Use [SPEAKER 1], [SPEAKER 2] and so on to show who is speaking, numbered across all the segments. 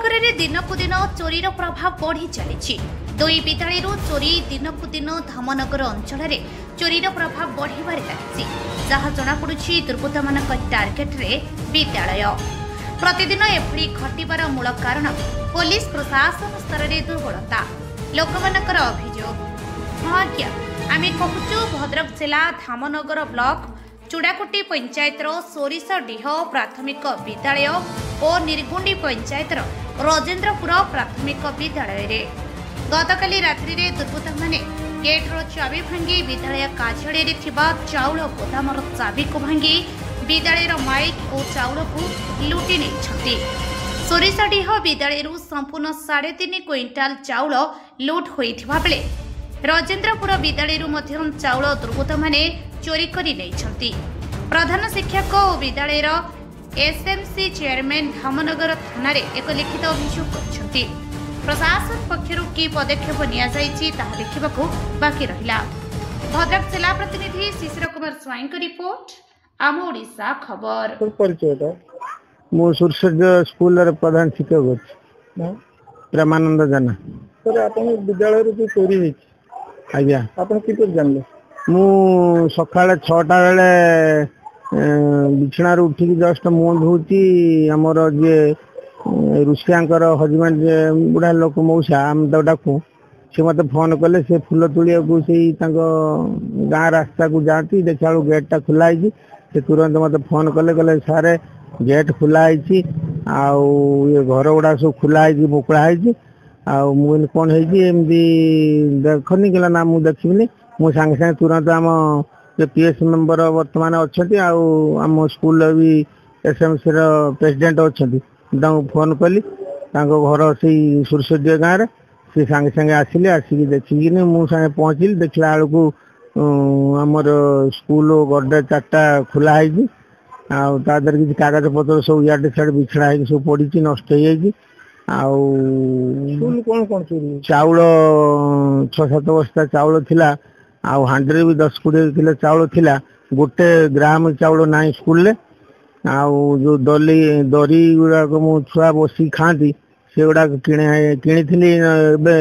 [SPEAKER 1] नगर में दिनकू दिन चोरीर प्रभाव बढ़ी चली। दुई विद्यालय चोरी दिनकू दिन धामनगर अंचल में चोरीर प्रभाव बढ़िबार लगी, जहाँ जनापड़ी दुर्बृत्त मान टार्गेट रे विद्यालय। प्रतिदिन एभली घटबार मूल कारण पुलिस प्रशासन स्तर में दुर्बलता लोकमानकर अभियोग। हाँ आज्ञा, आम कहूँ भद्रक जिला धामनगर ब्लॉक चूड़ाकुटी पंचायतर सोरिषडीह प्राथमिक विद्यालय और निर्गुंडी पंचायतर राजेन्द्रपुर प्राथमिक विद्यालय रे गतकाली रात्रि रे दुर्बृत्त माने गेट्र चाबी भांगी विद्यालय कार्यालय थिबा चाउल गोदामर चाबी को भांगी विद्यालय माइक और चाउल को लुटि नहीं। सोरिषडीह विद्यालय संपूर्ण 3.5 क्विंटाल चाउल लुट होइथिबा बेले राजेन्द्रपुर विद्यालय चाउल दुर्बृत्त माने चोरी करि नहीं। प्रधान शिक्षक और विद्यालय एसएमसी चेयरमैन धामनगर थाना एक लिखित अभियोग कर प्रशासन पक्षर कि पदक्षेप देखा बाकी रहा। भद्रक जिला प्रतिनिधि शिशिर कुमार स्वाई की रिपोर्ट, आम ओडिशा खबर।
[SPEAKER 2] मो स्कूल प्रधान शिक्षक प्रेमानंद जेना।
[SPEAKER 3] सर आप विद्यालय जो चोरी है
[SPEAKER 2] आज्ञा
[SPEAKER 3] आप जानले?
[SPEAKER 2] मु सकाଳେ 6टा बेले बिछणार उठिक जस्ट मुह धोची आमर जे ऋषियांकर हजबैंड बुढ़ा लोक मौसा आम तो डाकू से मत फोन कले से फूल तोलिया को से गाँ रास्ता को जाती देखा गेट टा खुला है। से तुरंत मत फोन कले कले सारे गेट खुला है ये घर गुड़ा सब खुला है मुकड़ा है मुझे कौन है देखनी गला ना मुझे देखनी मु सांगे सांगे तुरंत आम जो पीएस मेंबर वर्तमान अच्छा आम स्कूल भी एसएमसी प्रेसिडेंट अच्छा फोन कली घर से सुरसोदिया गाँव में सी सांगे सांगे आसिले आसिक देखिकी मुझे सांगे पहुँचली देखला बेलू आमर स्कूल गड्डे 4टा खुला है तादर किसी कागज पत्र सब इे सियाड़े बिछड़ा है सब पड़ी नष्ट हो
[SPEAKER 3] कौन कौन चोरी?
[SPEAKER 2] चाउल 6-7 बस्ता चाउल थिला हांडी भी 10-20 किलो चाउल थिला। गोटे ग्राम चाउल ना स्कूल रे जो दरी गुड़ाक मो छुआ बसी खाती से गुड़ा किनी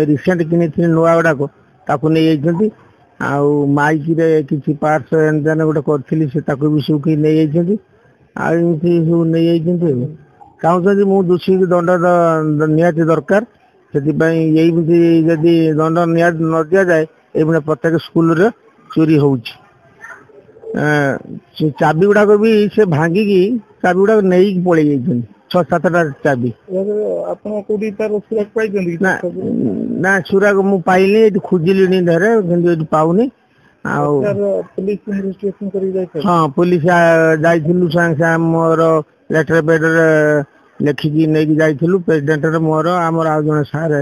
[SPEAKER 2] रिसेंट किनी नुआ गुड़ाक ताकू नहीं जाती माइक रे किसी पार्ट्स एन गोटे करी से भी सब कि नहीं जाती आमती सब नहीं जाती चाहते मु दोषी दंड निहाती दरकार से यदि दंड निहाती न दि जाए ये प्रत्येक स्कूल रे चोरी हो चाबी गुड़ाक भी से भांगिकी चाबी गुड़ाक नहीं पलि 6-7टा चाबी ना सुराग मु पाइली खोजिली धरे कि पाऊनी। हाँ पुलिस जाइलु सागे सागे मोर लेटर पेड लिखिकी नहीं जाइलु प्रेसिडेंट मोर आमर आ जन सार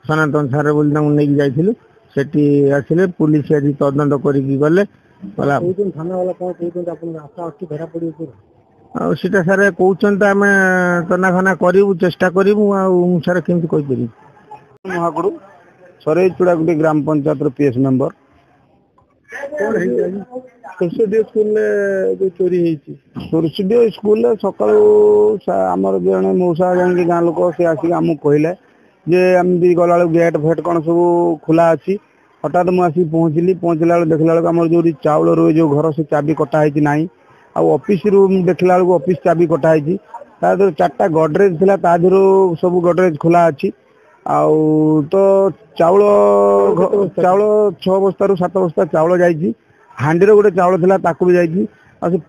[SPEAKER 2] सनातन सार बोली नहीं जाइलु सेठी आसिले पुलिस आज तदंत करिकी गले सीटा सारे कहते आम तनाखना करूँ चेष्टा करूँ सारे केमती कहीपर
[SPEAKER 3] महागुड़ सर चूड़ाकुटी ग्राम पंचायत पीएस मेंबर सुरसोदिया स्कूल जो चोरी सुरसोदिया स्कूल सकाल आमर जड़े मौसा जान गाँ लोक से आसिक आमको कहले जे आमती गला गेट फेट कौन सब खुला अच्छी हठात मुझे पहुँचली पहुँचला देखला आम जो चाउल रो जो घर से चाबी कटाई ना ऑफिस रूम देखला ऑफिस चाबी कटाई 4टा गडरेज थी सब गडरेज खुला अच्छी तो चाउल 6 बस्ता 7 बस्ता चाउल जाइए हांडी गोटे चाउल थिला ताकू भी जाइए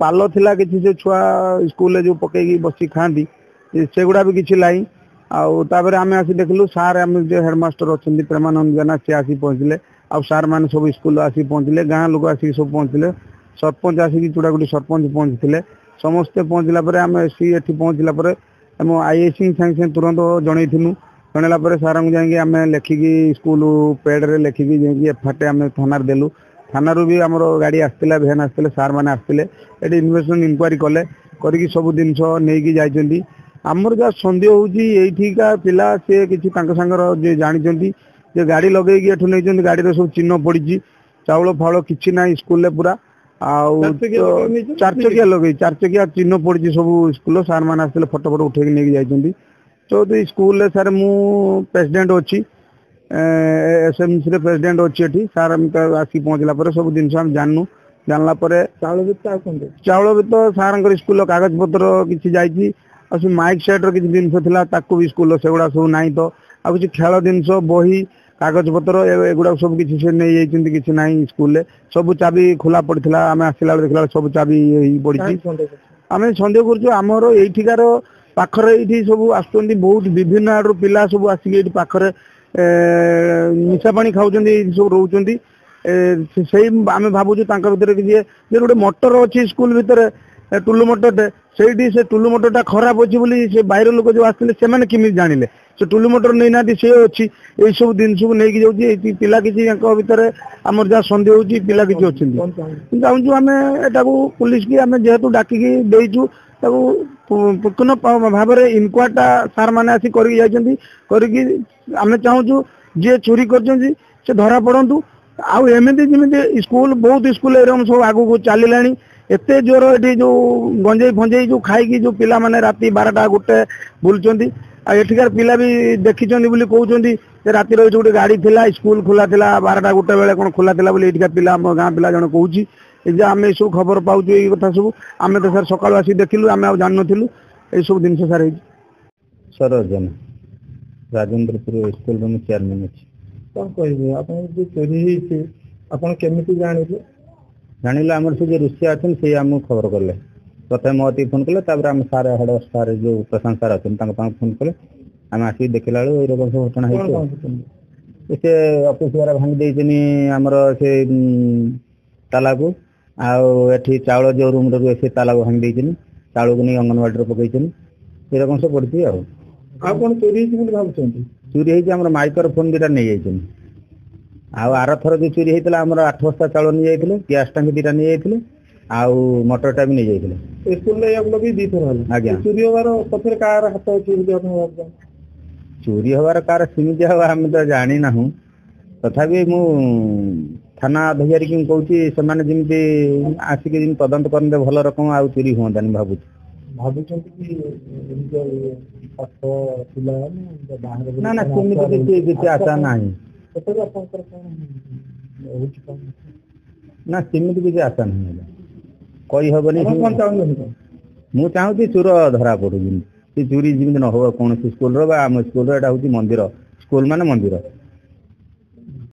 [SPEAKER 3] पाल थिला किसी जो छुआ स्कूल जो पकईकी बसी खाती से गुड़ा भी किसी लाई आउे आम आसी देखलु सार आम जो हेडमास्टर अच्छा प्रेमानंद जेना सी आसी पहुँचले सार मैंने सब स्कूल आसी पहुँचले गाँ लोक आसिक सब पहुँचले सरपंच आसिक चूड़ाकुटी सरपंच पहुँचते समस्ते पहुँचला आम एसपी एटी पहुँचला आम आईएसी सागे तुरंत जनईलु जनला सार को जाकि आम लिखिकी स्कूल पेड्रे लिखिकी एफआईआर आम थाना देलु थाना भी आम गाड़ी आसला भैन आसते सार मैंने आसते ये इन्वेस्टमेंट इंक्वारी कले करी सब जिन नहीं जाइए आमर जहाँ सन्देह होठिका पिला सी किसी सांगर जानी गाड़ी लगे नहीं गाड़ी सब चिन्ह पड़ी चाउल फाउल किसी ना स्कूल पूरा 4 चकिया लगे 4 चकिया चिन्ह पड़ी सब स्कूल सार मैंने आसते फटो फटो उठे नहीं जाइए चौधरी स्कूल रे सर मु प्रेसिडेंट अच्छी एसएमसी रे प्रेसिडेंट अच्छी एठी सर हम आसी पहुंचला पर सब दिन हम जाननु जानला पर चाउल भी तो सार स्कूल कागज पत्र किसी जाइए और माइक सेट रो किसी जिन ताकू भी स्कूल से गुड़ा सब नहीं तो आ किसी खेल जिनस बही कागज पत्र एगुड़ा सब किसी से नहीं जाइए किसी ना स्कूल सब चाबी खोला पड़ा आम आसला देखला सब चाबी पड़ी आम सन्देह करमर एठिकार पाखर ये सब आसुँच बहुत विभिन्न आड़ पिला सब आसिक पाखरे निशा पानी खाऊँ सब रोच से आम भावुँ भर किसी गोटे मोटर अच्छी स्कूल भितर टुलु मोटर से टुलु मोटरटा खराब अच्छी बोली से बाहर लोक जो आसते से केमी जानिले से टुलु मोटर नहीं ना सी अच्छी यही सब जिन सब नहीं जाऊँगी पिला किसी भितर आम जहाँ सन्देह हो पिला किसी अच्छे चाहूँ आम एटा पुलिस की आम जेहेतु डाकिकी देचु पूर्ण भाव में इनक्वारीटा सार मैंने आसी करके चाहूँ जी चोरी कर धरा पड़ू आमती जमी स्कूल बहुत स्कूल सब आगू चलला एत जोर ये जो गंजे फंजे जो खाई जो पिला माने राति 12टा गोटे बुलुंट एठिकार पिला भी देखी कहते राति गोटे गाड़ी थिला स्कूल खुला थिला 12टा गोटे बेले कौन खुला थिला एठिकार पिला आम गाँ पिला जन कहूँ आम ये सब खबर पाऊँ ये कथा सब आम तो सर सकाल आसी देखिलु आम जान नु ये सब जिन सार
[SPEAKER 2] सरोज राजेंद्रपुर स्कूल में चेयरमैन अच्छी
[SPEAKER 3] कौन कहे आप चोरी केमी जानिले
[SPEAKER 2] जानिले आम से जो रुषिया अच्छे से आमको खबर कले प्रथम मती फोन कले आम सार हेड सार जो प्रशांत सार अच्छे फोन कले आम आसिक देखला बेलू ये सब घटना से ऑफिस द्वारा भांगी देनी आमर से ताला को आठी चाउल जो रूम रे से ताला को भांगी देनी चाउल को नहीं अंगनवाड़ी पकई ये रकम सब पड़ी
[SPEAKER 3] चोरी भाव
[SPEAKER 2] चोरी होमर माइक्रो फोन दुटा नहीं जाइए आर थर जो चोरी होता है 8 बस्ता चाउल नहीं जाते गैस टांकी 2टा नहीं जाते आउ मोटरटा भी नहीं जाते
[SPEAKER 3] आज्ञा चोरी होवार पछरे कार हाथ अच्छी
[SPEAKER 2] चोरी हबार कार सीमित हवा आम तो जानी ना तथापि मु थाना अधिकारी की कहूँ से आसिक तदंत करते भल रकम आ चोरी हुआ भावुँ ना ना सेमती किसी आशा ना ना सेमती किसी आशा नहीं कही हेनी मुझे चाहूँ चोर धरा पड़ू चोरी जमी न हो कौन स्कूल आम स्कूल मंदिर स्कूल मान मंदिर